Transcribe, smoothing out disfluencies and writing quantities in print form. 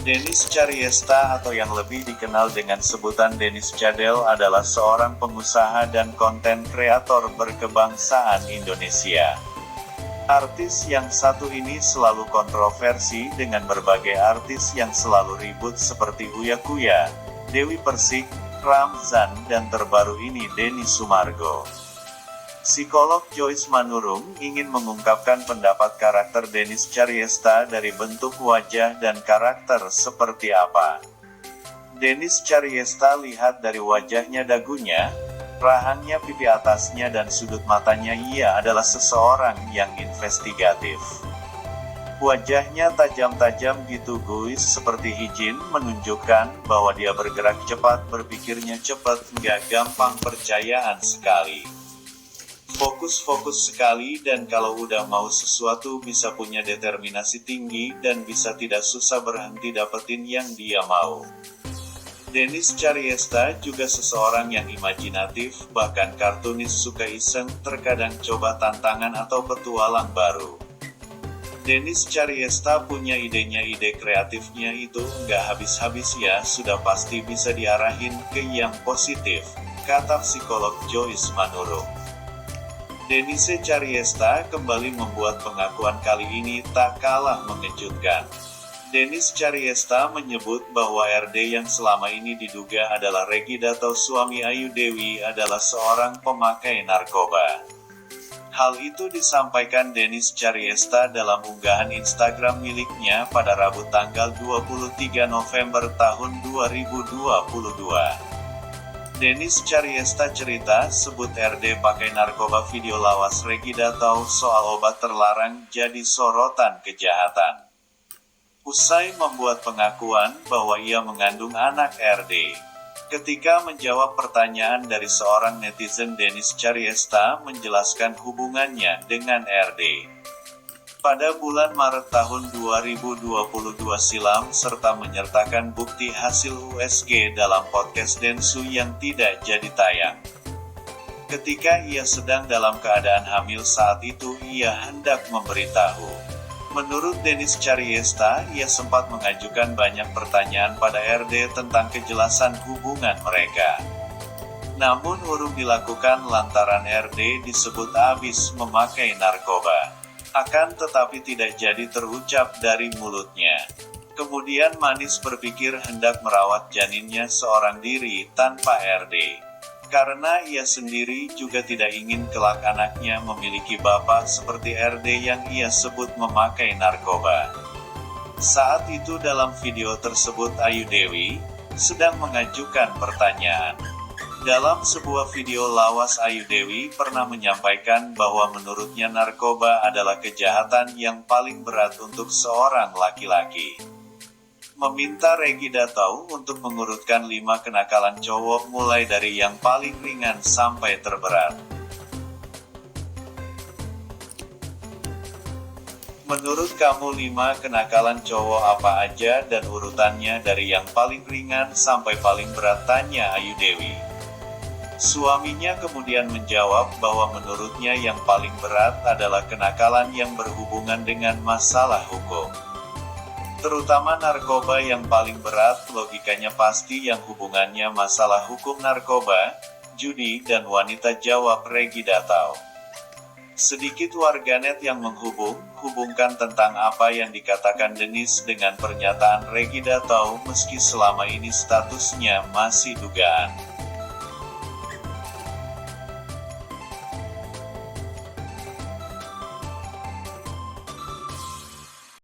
Denis Cariesta atau yang lebih dikenal dengan sebutan Denis Cadel adalah seorang pengusaha dan konten kreator berkebangsaan Indonesia. Artis yang satu ini selalu kontroversi dengan berbagai artis yang selalu ribut seperti Uya Kuya, Dewi Persik, Ramzan dan terbaru ini Denny Sumargo. Psikolog Joyce Manurung ingin mengungkapkan pendapat karakter Denis Cariesta dari bentuk wajah dan karakter seperti apa. Denis Cariesta lihat dari wajahnya, dagunya, rahangnya, pipi atasnya dan sudut matanya. Ia adalah seseorang yang investigatif. Wajahnya tajam-tajam gitu guys, seperti hijin, menunjukkan bahwa dia bergerak cepat, berpikirnya cepat, nggak gampang percayaan sekali. Fokus sekali dan kalau udah mau sesuatu bisa punya determinasi tinggi dan bisa tidak susah berhenti dapetin yang dia mau. Denis Cariesta juga seseorang yang imajinatif, bahkan kartunis, suka iseng, terkadang coba tantangan atau petualang baru. Denis Cariesta punya ide kreatifnya itu nggak habis-habis ya, sudah pasti bisa diarahin ke yang positif, kata psikolog Joyce Manurung. Denis Cariesta kembali membuat pengakuan kali ini tak kalah mengejutkan. Denis Cariesta menyebut bahwa RD yang selama ini diduga adalah Reggy-Dato suami Ayu Dewi adalah seorang pemakai narkoba. Hal itu disampaikan Denis Cariesta dalam unggahan Instagram miliknya pada Rabu tanggal 23 November tahun 2022. Denis Cariesta cerita, sebut RD pakai narkoba. Video lawas Reggy-Dato soal obat terlarang jadi sorotan kejahatan. Usai membuat pengakuan bahwa ia mengandung anak RD. Ketika menjawab pertanyaan dari seorang netizen, Denis Cariesta menjelaskan hubungannya dengan RD pada bulan Maret tahun 2022 silam serta menyertakan bukti hasil USG dalam podcast Densu yang tidak jadi tayang. Ketika ia sedang dalam keadaan hamil saat itu, ia hendak memberitahu. Menurut Denis Cariesta, ia sempat mengajukan banyak pertanyaan pada RD tentang kejelasan hubungan mereka. Namun urung dilakukan lantaran RD disebut habis memakai narkoba. Akan tetapi tidak jadi terucap dari mulutnya. Kemudian manis berpikir hendak merawat janinnya seorang diri tanpa RD. Karena ia sendiri juga tidak ingin kelak anaknya memiliki bapak seperti RD yang ia sebut memakai narkoba. Saat itu dalam video tersebut Ayu Dewi sedang mengajukan pertanyaan. Dalam sebuah video lawas, Ayu Dewi pernah menyampaikan bahwa menurutnya narkoba adalah kejahatan yang paling berat untuk seorang laki-laki. Meminta Reggy-Dato untuk mengurutkan 5 kenakalan cowok mulai dari yang paling ringan sampai terberat. Menurut kamu 5 kenakalan cowok apa aja dan urutannya dari yang paling ringan sampai paling berat, tanya Ayu Dewi. Suaminya kemudian menjawab bahwa menurutnya yang paling berat adalah kenakalan yang berhubungan dengan masalah hukum. Terutama narkoba yang paling berat, logikanya pasti yang hubungannya masalah hukum, narkoba, judi dan wanita, jawab Reggy-Dato. Sedikit warganet yang hubungkan tentang apa yang dikatakan Denis dengan pernyataan Reggy-Dato meski selama ini statusnya masih dugaan.